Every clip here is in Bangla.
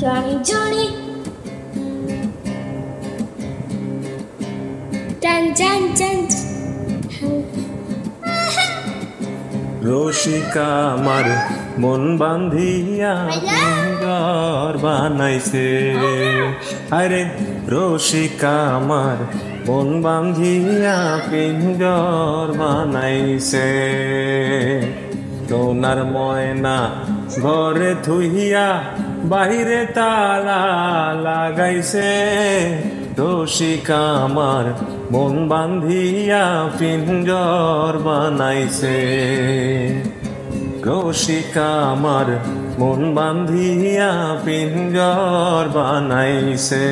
Johnny, Johnny. Dun, dun, dun. Rasika আমার মন বান্ধিয়া পিঞ্জর বানাইছে। আরে রসিকা আমার মন বান্ধিয়া পিঞ্জর বানাইছে। সোনার ময়না ঘরে থুইয়া বাহিরে তালা লাগাইছে। রসিকা আমার মন বান্ধিয়া পিঞ্জর বানাইছে। রসিকা আমার মন বান্ধিয়া পিঞ্জর বানাইছে।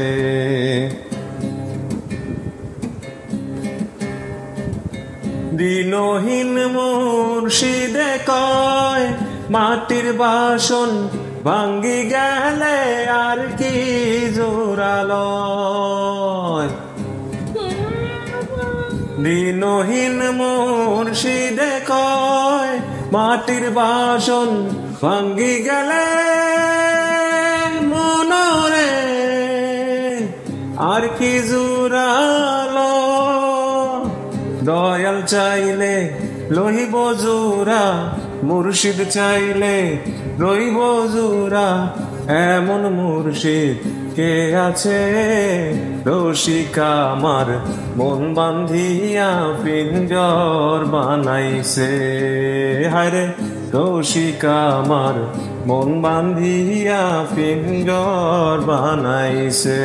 দিনহীন মুর্শিদে কয় মাটির বাসন ভাঙ্গি গেলে আর কি জোরালয়। দিনহীন মুর্শিদে কয় মাটির বাসন ভাঙ্গি গেলে মনরে আর কি জোরালো। দয়াল চাইলে লহিব জোড়া, মুর্শিদ চাইলে রইব জোড়া। এমন মুর্শিদ কে আছে? রসিকা আমার মন বান্ধিয়া পিঞ্জর বানাইছে। হায়রে রসিকা আমার মন বান্ধিয়া পিঞ্জর বানাইছে।